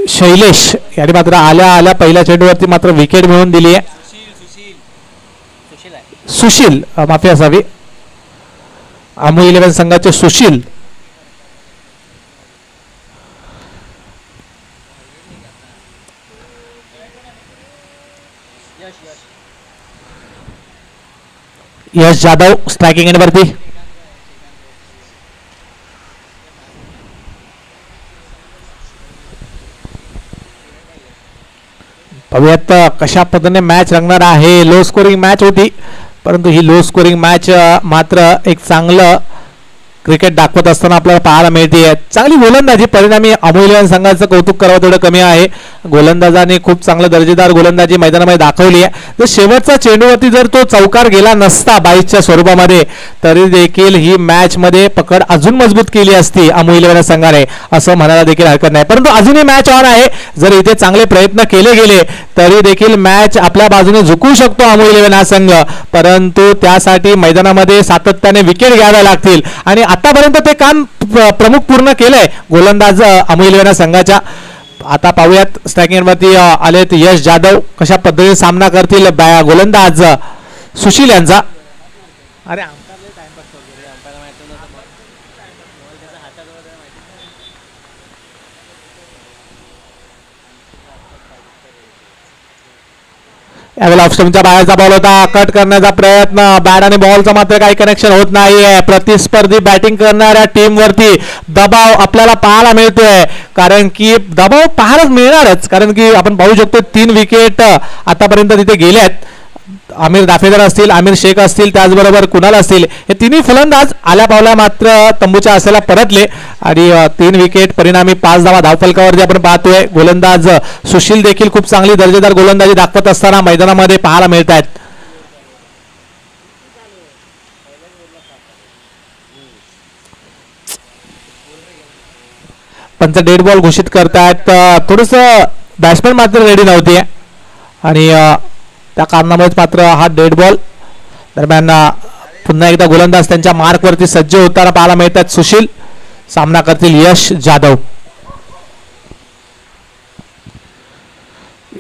शैलेश याने मात्र आल्या आल्या पहिल्या चेंडूवरती मात्र विकेट मिळवून दिली आहे. सुशील माफी असावी, अमू 11 संघाचे सुशील. यश जाधव स्ट्रायकिंग एंडवरती. पाहूयात कशा पद्धतीने मॅच रंगणार आहे. लो स्कोरिंग मॅच होती, परंतु ही लो स्कोरिंग मॅच मात्र एक चांगलं क्रिकेट दाखवत असताना आपल्याला पाहायला मिळते. चांगली गोलंदाजी, परिणामी अमूल्य संघाचं कौतुक करावं तेवढं कमी आहे. गोलंदाजाने खूप चांगलं दर्जेदार गोलंदाजी मैदानामध्ये दाखवली आहे. तर शेवटचा चेंडूवरती जर तो चौकार गेला नसता 22च्या स्वरूपामध्ये तरी देखील ही मॅच मध्ये पकड अजून मजबूत केली असती अमूल्य संघाने, असं म्हणायला देखील हरकत नाही. परंतु अजूनही मॅच ऑन आहे. जर इथे चांगले प्रयत्न केले गेले तरी देखील मॅच आपल्या बाजूने झुकू शकतो अमूल्य हा संघ, परंतु त्यासाठी मैदानामध्ये सातत्याने विकेट घ्याव्या लागतील आणि आतापर्यंत ते काम प्रमुख पूर्ण केलंय गोलंदाज अमूल्य संघाच्या. आता पाहूयात स्ट्रायकिंगवरती आलेत यश जाधव, कशा पद्धतीने सामना करतील गोलंदाज सुशील यांचा. अरे यावेळेला ऑफस्टंपच्या बाहेरचा बॉल होता, कट करण्याचा प्रयत्न, बॅट आणि बॉलचा मात्र काही कनेक्शन होत नाहीये. प्रतिस्पर्धी बॅटिंग करणाऱ्या टीमवरती दबाव आपल्याला पाहायला मिळतोय, कारण की दबाव पाहायलाच मिळणारच, कारण की आपण पाहू शकतो 3 विकेट आतापर्यंत तिथे गेल्यात. आमिर दाफेदार असतील, आमिर शेख असतील, त्याचबरोबर कुणाल असतील, हे तिन्ही फलंदाज आल्या पावल्या मात्र तंबूच्या असायला परतले आणि 3 विकेट, परिणामी 5 धावा धावफलकावरती आपण पाहतोय. गोलंदाज सुशील देखील खूप चांगली दर्जेदार गोलंदाजी दाखवत असताना मैदानामध्ये पाहायला मिळत आहेत. पंच डेड बॉल घोषित करतायत. थोडस बॅट्समॅन मात्र रेडी नव्हती आणि त्या कारणामुळे मात्र हा डेड बॉल. दरम्यान पुन्हा एकदा गोलंदाज त्यांच्या मार्कवरती सज्ज होताना पाहायला मिळतात. सुशील सामना करतील यश जाधव.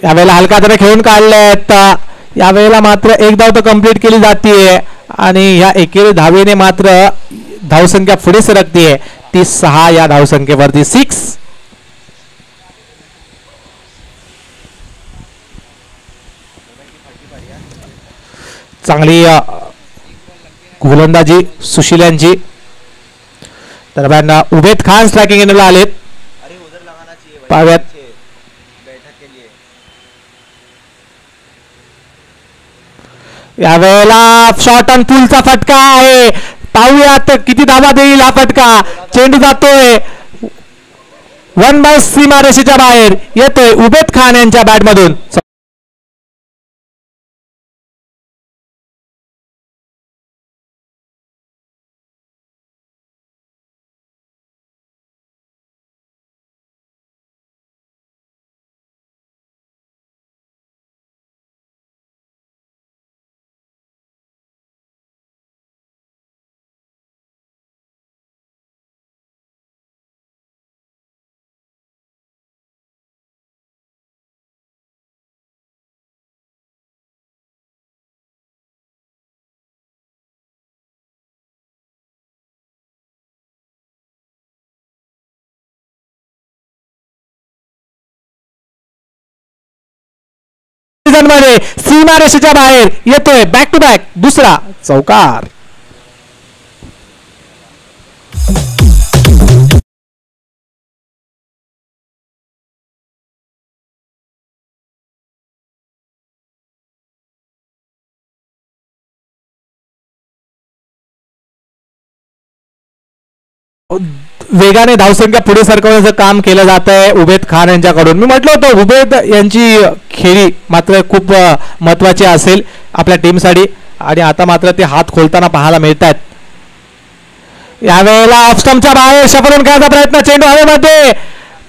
यावेळेला हलका हाताने खेळून काढलेत. यावेळेला मात्र एक धाव तर कंप्लीट केली जाते आणि ह्या एकेरी धावेने मात्र धावसंख्या पुढे सरकतीये 36 या धावसंख्येवरती. 6 चांगली गोलंदाजी सुशील यांची. दरम्यान उबेद खान स्ट्रायकिंग एंडला आलेत. पाहूयात यावेळेला शॉर्ट ऑन पुलचा फटका आहे. पाहूयात किती धावा देईल हा फटका. चेंडू जातोय 1 बाय सीमारेषेच्या बाहेर येतोय उबेद खान यांच्या बॅटमधून. मध्ये सीमारेषेच्या बाहेर येतोय बॅक टू बॅक दुसरा चौकार. वेगाने धावसंख्या पुढे सरकवण्याचं काम केलं जात आहे उबेद खान यांच्याकडून. मी म्हटलं होतं उबेद यांची खेळी मात्र खूप महत्वाची असेल आपल्या टीमसाठी आणि आता मात्र ते हात खोलताना पाहायला मिळतात. यावेळेला ऑफ स्टंपच्या बाहेर शफलून खेळायचा प्रयत्न चेंडू हवेमध्ये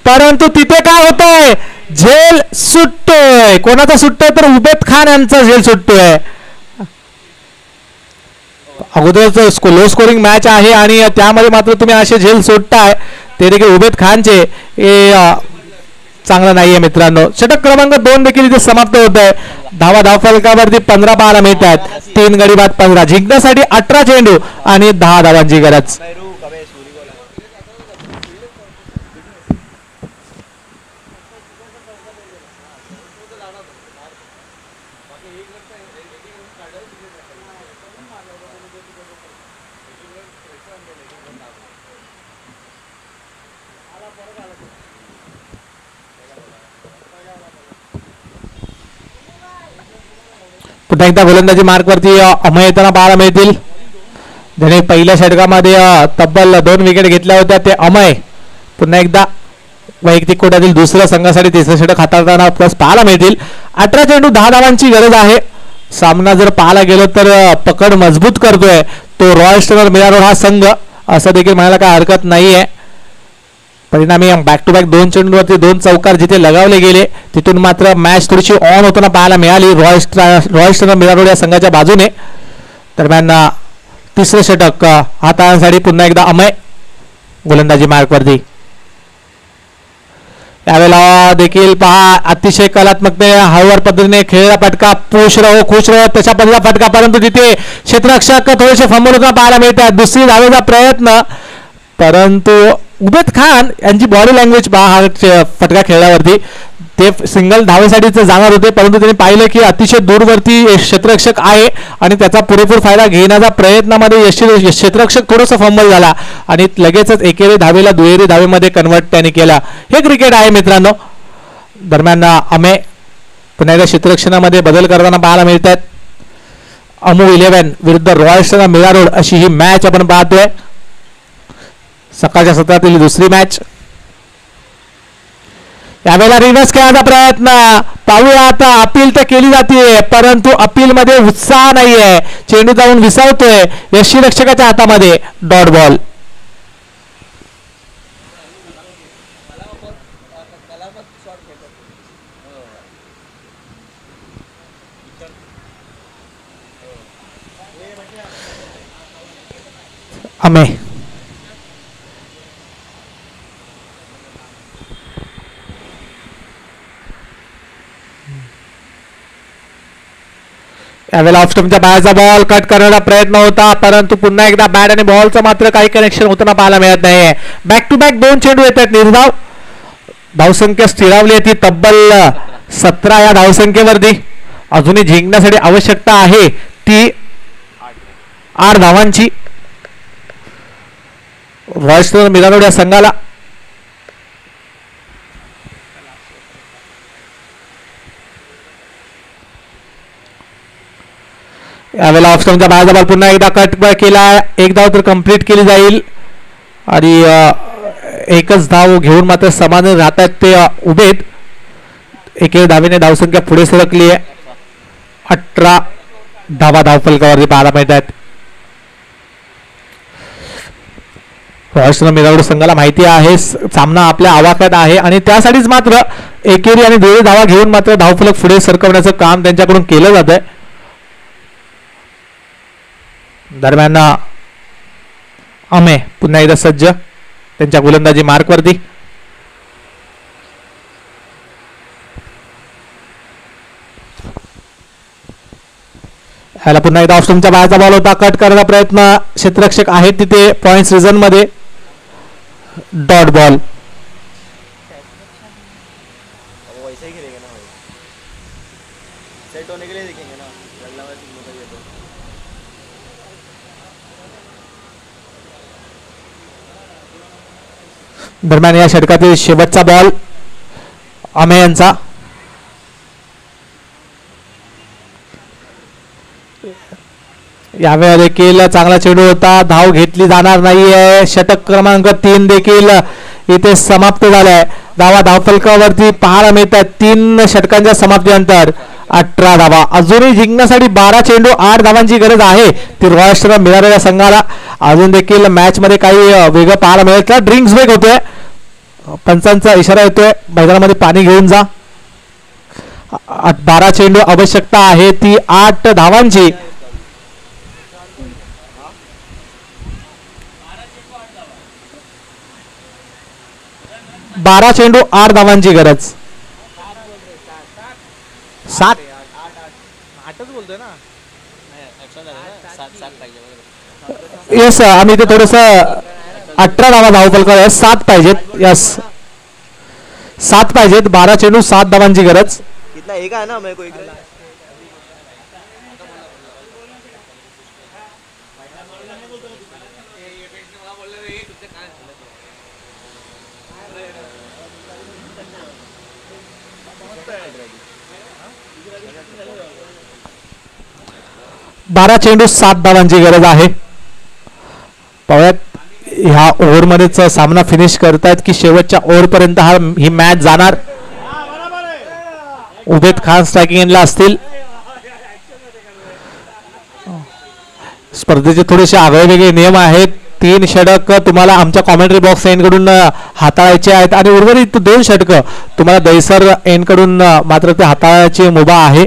परंतु तिथे काय होतंय झेल सुटतोय. कोणाचा सुटतोय तर उबेद खान यांचा झेल सुटतोय. अगोदरच लो स्कोरिंग मॅच आहे आणि त्यामध्ये मात्र तुम्ही असे झेल सोडताय ते देखील उबेद खानचे हे चांगलं नाहीये मित्रांनो. षटक क्रमांक 2 देखील इथे समाप्त होत आहे. धाव फलकावरती 15 पाहायला मिळतात. 3 गडी बाद 15 जिंकण्यासाठी 18 चेंडू आणि 10 धावांची गरज. पुन्हा एकदा गोलंदाजी मार्कवरती अमय येताना पाहायला मिळतील. ज्याने पहिल्या षटकामध्ये तब्बल 2 विकेट घेतल्या होत्या ते अमय पुन्हा एकदा वैयक्तिक कोट्यातील दुसऱ्या संघासाठी तिसरं षटक हाताळताना प्लस पाहायला मिळतील. 18 चेंडू 10 धावांची गरज आहे. सामना जर पाहायला गेलो तर पकड मजबूत करतोय तो रॉयल स्टनर मिरारोड हा संघ असं देखील म्हणायला काय हरकत नाहीये. परिणामी बॅक टू बॅक 2 चेंडूवरती 2 चौकार जिथे लगावले गेले तिथून मात्र मॅच थोडीशी ऑन होताना पाहायला मिळाली रॉयल स्टनर मिरारोड या संघाच्या बाजूने. दरम्यान तिसरं षटक हाताळण्यासाठी पुन्हा एकदा अमय गोलंदाजी मार्कवरती. यावेळेला देखील पहा अतिशय कलात्मकते हळूवार पद्धतीने खेळलेला फटका खुश रहो तशा पद्धतीचा फटका परंतु तिथे क्षेत्ररक्षक थोडेसे फंबल होताना पाहायला मिळतात. दुसरी धावेचा प्रयत्न परंतु उबेद खान यांची बॉडी लँग्वेज हा फटका खेळल्यावरती ते सिंगल धावेसाठीच जाणार होते परंतु त्यांनी पाहिलं की अतिशय दूरवरती क्षेत्ररक्षक आहे आणि त्याचा पुरेपूर फायदा घेण्याचा प्रयत्नामध्ये क्षेत्ररक्षक थोडंसं फंबल झाला आणि लगेचच एकेरी धावेला दुहेरी धावेमध्ये कन्वर्ट त्यांनी केला. हे क्रिकेट आहे मित्रांनो. दरम्यान अमय पुन्हा एकदा क्षेत्ररक्षणामध्ये बदल करताना पाहायला मिळतात. अमू 11 विरुद्ध रॉयल स्टनर मिरारोड अशी ही मॅच आपण पाहतोय. सकाळच्या सत्रातील दुसरी मॅच. यावेळेला रिव्हर्स खेळायचा प्रयत्न पाहूया. आता अपील तर केली जाते परंतु अपील मध्ये उत्साह नाहीये. चेंडू जाऊन विसावतोय यष्टीरक्षकाच्या हातामध्ये. Dot ball. अमय यावेळेला ऑफ स्टंपच्या बाहेरचा बॉल कट करण्याचा प्रयत्न होता परंतु पुन्हा एकदा बॅट आणि बॉलचं मात्र काही कनेक्शन होताना पाहायला मिळत नाहीये. बॅक टू बॅक 2 चेंडू येत आहेत निर्धाव. धावसंख्या स्थिरावली आहे ती तब्बल 17 या धावसंख्येवरती. अजूनही जिंकण्यासाठी आवश्यकता आहे ती 8 धावांची रॉयल मिरानोड या संघाला. यावेळेला ऑफस्टमच्या बाहेरचा बॉल पुन्हा एकदा कट केला. एक धाव तर कंप्लीट केली जाईल आणि एकच धाव घेऊन मात्र समाधानी राहतात ते उभेत. एक धावेने धावसंख्या पुढे सरकली आहे. 18 धावा धावफलकावरती पाहायला मिळतात. रॉयल मिरानोड संघाला माहिती आहे सामना आपल्या आवाक्यात आहे आणि त्यासाठीच मात्र एकेरी आणि दुहेरी धावा घेऊन मात्र धावफलक पुढे सरकवण्याचं काम त्यांच्याकडून केलं जात आहे. दरम्यान अमे पुन्हा एकदा सज्ज त्यांच्या गोलंदाजी मार्कवरती. ह्याला पुन्हा एकदा ऑफस्टमच्या बाहेरचा बॉल होता. कट करण्याचा प्रयत्न क्षेत्ररक्षक आहेत तिथे पॉइंट्स रिझन मध्ये. Dot ball. दरम्यान या षटकातील शेवटचा बॉल अमे यांचा. यावेळेला देखील चांगला चेंडू होता. धाव घेतली जाणार नाहीये. षटक क्रमांक 3 देखील इथे समाप्त झालाय. धावा धावफलकावरती पाहायला मिळतात. 3 षटकांच्या समाप्तीनंतर 18 धावा. अजूनही जिंकण्यासाठी 12 चेंडू 8 धावांची गरज आहे ती रॉयल मिळालेल्या संघाला. अजून देखील मॅच मध्ये काही वेगळं पाहायला मिळत. ड्रिंक्स ब्रेक होतोय. पंचांचा इशारा येतोय मैदानामध्ये पाणी घेऊन जा. 12 चेंडू आवश्यकता आहे ती 8 धावांची. 12 चेंडू 8 धावांची गरज. 7 बोलतोय ना. येस आम्ही ते थोडस 18 धावा धावफलकावर 7 पाहिजेत. यस 7 पाहिजेत. 12 चेंडू 7 धावांची गरज. कितना एक है ना मेरे को एक बारा चेंडू 7 धावांची गरज आहे. पाहूयात ह्या ओव्हरमध्येच सामना फिनिश करतायत की शेवटच्या ओव्हरपर्यंत ही मॅच जाणार. उबेद खान स्ट्रायकिंग एंडला असतील. स्पर्धेचे थोडेसे आगळे वेगळे नियम आहेत. 3 षटक तुम्हाला आमच्या कॉमेंट्री बॉक्स एंड कडून हाताळायचे आहेत आणि उर्वरित 2 षटक तुम्हाला दैसर एंड कडून मात्र ते हाताळायची मुभा आहे.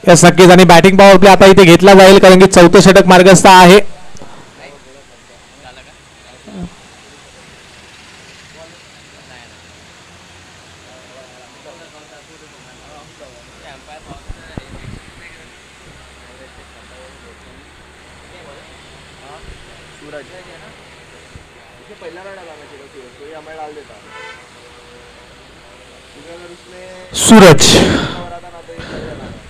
यस नक्कीच. आणि बॅटिंग पॉवर प्ले आता इथे घेतला जाईल कारण की 4थं षटक मार्गस्थ आहे. सूरज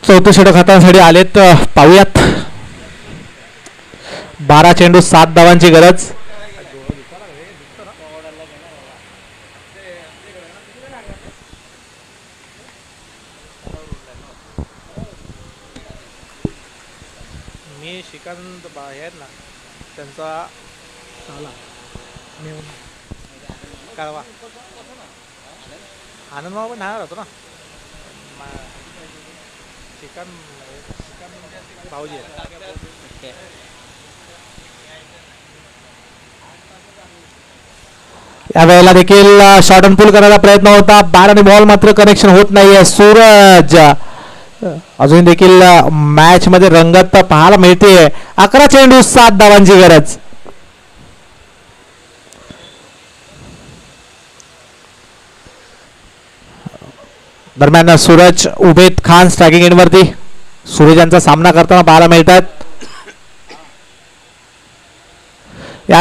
4थं षटक हातासाठी आलेत. पाहूयात. 12 चेंडू 7 धावांची गरज. मी श्रीकांत आहेत ना त्यांचा कळवा आनंद बाबा नाही राहतो ना. श्रीकांत भाऊजी आहेत. या वेळेला देखील शॉर्ट अँड पुल करायचा प्रयत्न होता. बार आणि बॉल मात्र कनेक्शन होत नाहीये. सूरज अजून देखील मॅच मध्ये रंगत पाहायला मिळते. 11 चेंडू 7 धावांची गरज. दरम्यान सूरज उबेद खान स्ट्रायकिंग एंडवरती. सूरज यांचा सामना करताना पाहायला मिळतात.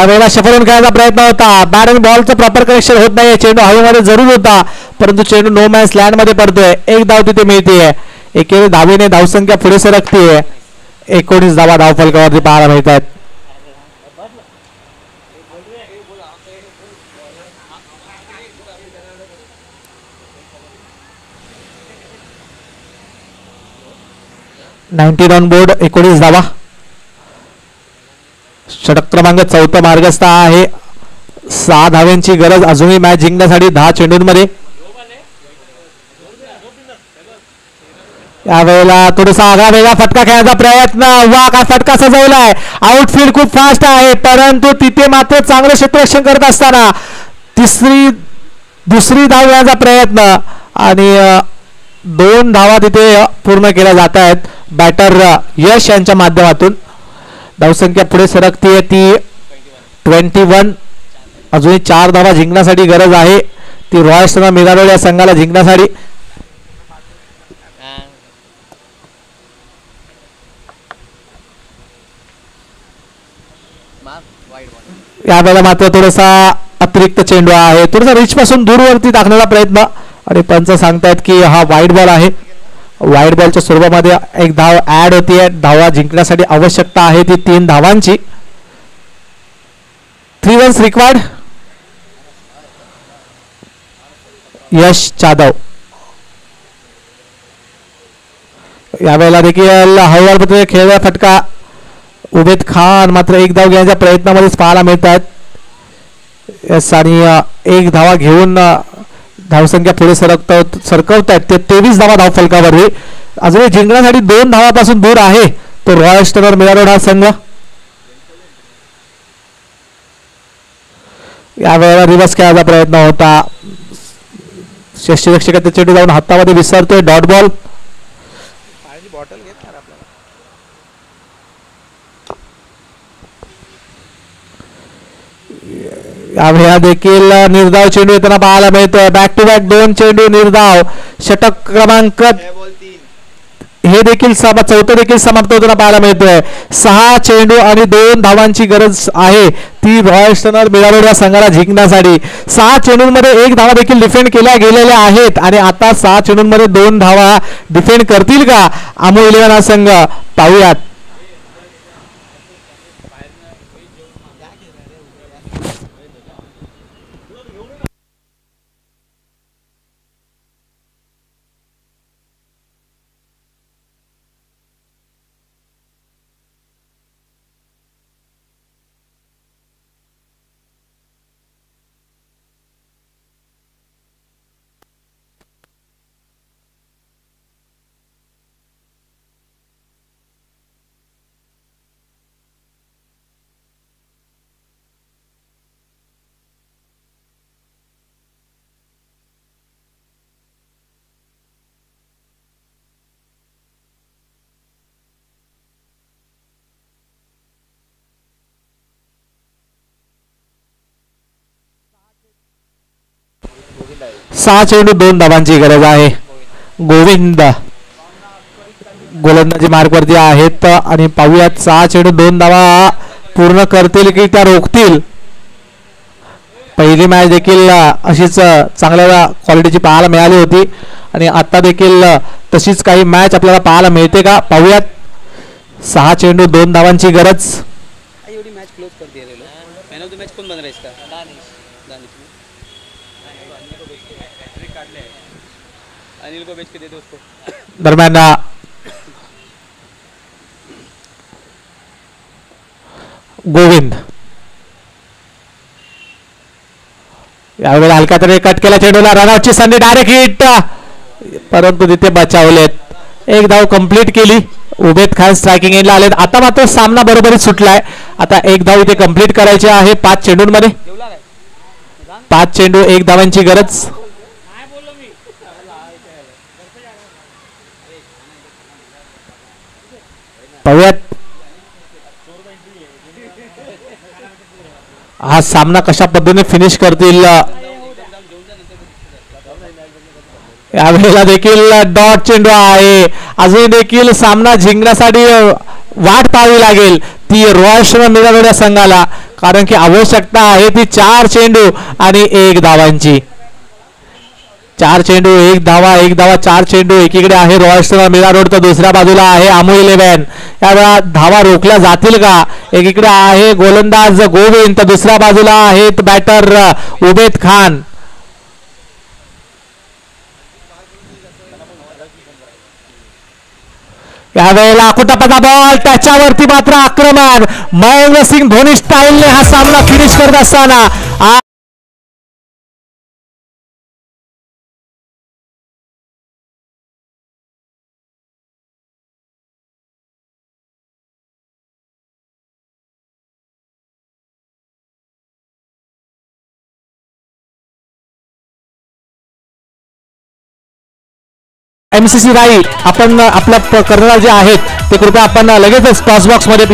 यावेळेला शफलून खेळायचा प्रयत्न होता. बॅट आणि बॉलचं प्रॉपर कनेक्शन होत नाही. चेंडू हवेमध्ये जरूर होता परंतु चेंडू नो मॅच लँड मध्ये पडतोय. एक धाव तिथे मिळतीये. एकेरी धावेने धावसंख्या पुढे सरकतीये. 19 धावा धावफलकावरती पाहायला मिळतात. ऑन बोर्ड 19 धावा. षटक क्रमांक 4 मार्गस्थ आहे. 6 धाव्यांची गरज अजूनही मॅच जिंकण्यासाठी 10 चेंडूंमध्ये. यावेळेला थोडासा आगळा वेगळा फटका खेळायचा प्रयत्न. वा काय फटका सजवलाय. आउटफील्ड खूप फास्ट आहे परंतु तिथे मात्र चांगलं क्षेत्ररक्षण करत असताना दुसरी धाव घेण्याचा प्रयत्न आणि 2 धावा तिथे पूर्ण केल्या जात आहेत बॅटर यश यांच्या माध्यमातून. धावसंख्या पुढे सरकतीये ती 21. अजूनही 4 धावा जिंकण्यासाठी गरज आहे ती रॉयल स्टार मिराडोळ या संघाला जिंकण्यासाठी. यावेळेला मात्र थोडासा अतिरिक्त चेंडू आहे. थोडासा रिच पासून दूरवरती टाकण्याचा प्रयत्न आणि पंच सांगतायत की हा वाईट बॉल आहे. वाईट बॉलच्या स्वरूपामध्ये एक धाव ऍड होतीये. धावा जिंकण्यासाठी आवश्यकता आहे ती 3 धावांची. 3 रन्स रिक्वायर्ड. यश जाधव यावेळेला देखील हळूहळू खेळला फटका. उबेद खान मात्र 1 धाव घेण्याच्या प्रयत्नामध्येच पाहायला मिळतात. यस आणि 1 धावा घेऊन धावसंख्या पुढे सरकवतायत ते 23 धावा धावफलकावरही. अजूनही जिंकण्यासाठी 2 धावापासून दूर आहे तो रॉयल स्टार मिराडोळ हा संघ. यावेळेला रिव्हर्स खेळायचा प्रयत्न होता. यष्टीरक्षक ते चेंडू जाऊन हातामध्ये विसरतोय. Dot ball. बॉटल घेतणार आपल्याला. यावेळेला देखील निर्धाव चेंडू येताना पाहायला मिळतोय. बॅक टू बॅक 2 चेंडू निर्धाव. षटक क्रमांक हे देखील 4 देखील समाप्त होताना पाहायला मिळतोय. 6 चेंडू आणि 2 धावांची गरज आहे ती रॉयल स्टार मिराडोळ या संघाला जिंकण्यासाठी. 6 चेंडूंमध्ये 1 धावा देखील डिफेंड केल्या गेलेल्या आहेत आणि आता 6 चेंडूंमध्ये 2 धावा डिफेंड करतील का आमो 11 हा संघ पाहूयात. सहा चेंडू 2 धावांची गरज आहे. गोविंद गोलंदाजी मार्गवरती आहेत आणि पाहूयात 6 चेंडू 2 धावा पूर्ण करतील की त्या रोखतील. पहिली मॅच देखील अशीच चांगल्या क्वालिटीची पाहायला मिळाली होती आणि आता देखील तशीच काही मॅच आपल्याला पाहायला मिळते का पाहूयात. 6 चेंडू 2 धावांची गरज. एवढी मॅच क्लोज कर दिए लोग. मैन ऑफ द मैच कौन बन रहा है इसका? अनिल को बेच के दे दो उसको. दरम्यान गोविंद यावेळेला हलका तरी कट केला चेंडूला. रनआउटची संधी. डायरेक्ट हिट परंतु तिथे बचावलेत. 1 धाव कंप्लीट केली. उबेद खान स्ट्रायकिंग एंडला आलेत. आता मात्र सामना बरोबरीत सुटलाय. आता 1 धाव इथे कंप्लीट करायची आहे 5 चेंडूंमध्ये. 5 चेंडू 1 धावांची गरज. पाहूयात हा सामना कशा पद्धतीने फिनिश करतील. यावेळेला देखील डॉट चेंडू आहे. अजून देखील सामना जिंकण्यासाठी वाट पाहावी लागेल. ती रोशन मिराडोड्या संघाला, कारण की आवश्यकता आहे ती 4 चेंडू आणि 1 धावांची. 4 चेंडू 1 धावा, 1 धावा 4 चेंडू. एकीकडे आहे रोशन मीरा रोड तर दुसऱ्या बाजूला आहे आमू 11. या धावा रोखल्या जातील का? एकीकडे आहे गोलंदाज गोविंद तर दुसऱ्या बाजूला आहेत बॅटर उबेद खान. यावेळेला कुटापचा बॉल, त्याच्यावरती मात्र आक्रमण. महेंद्रसिंग धोनी स्टाईलने हा सामना फिनिश करत असताना MCC राई आपण आपल्या कर्णधार जे आहेत ते कृपया आपण लगेचच टॉस बॉक्स मध्ये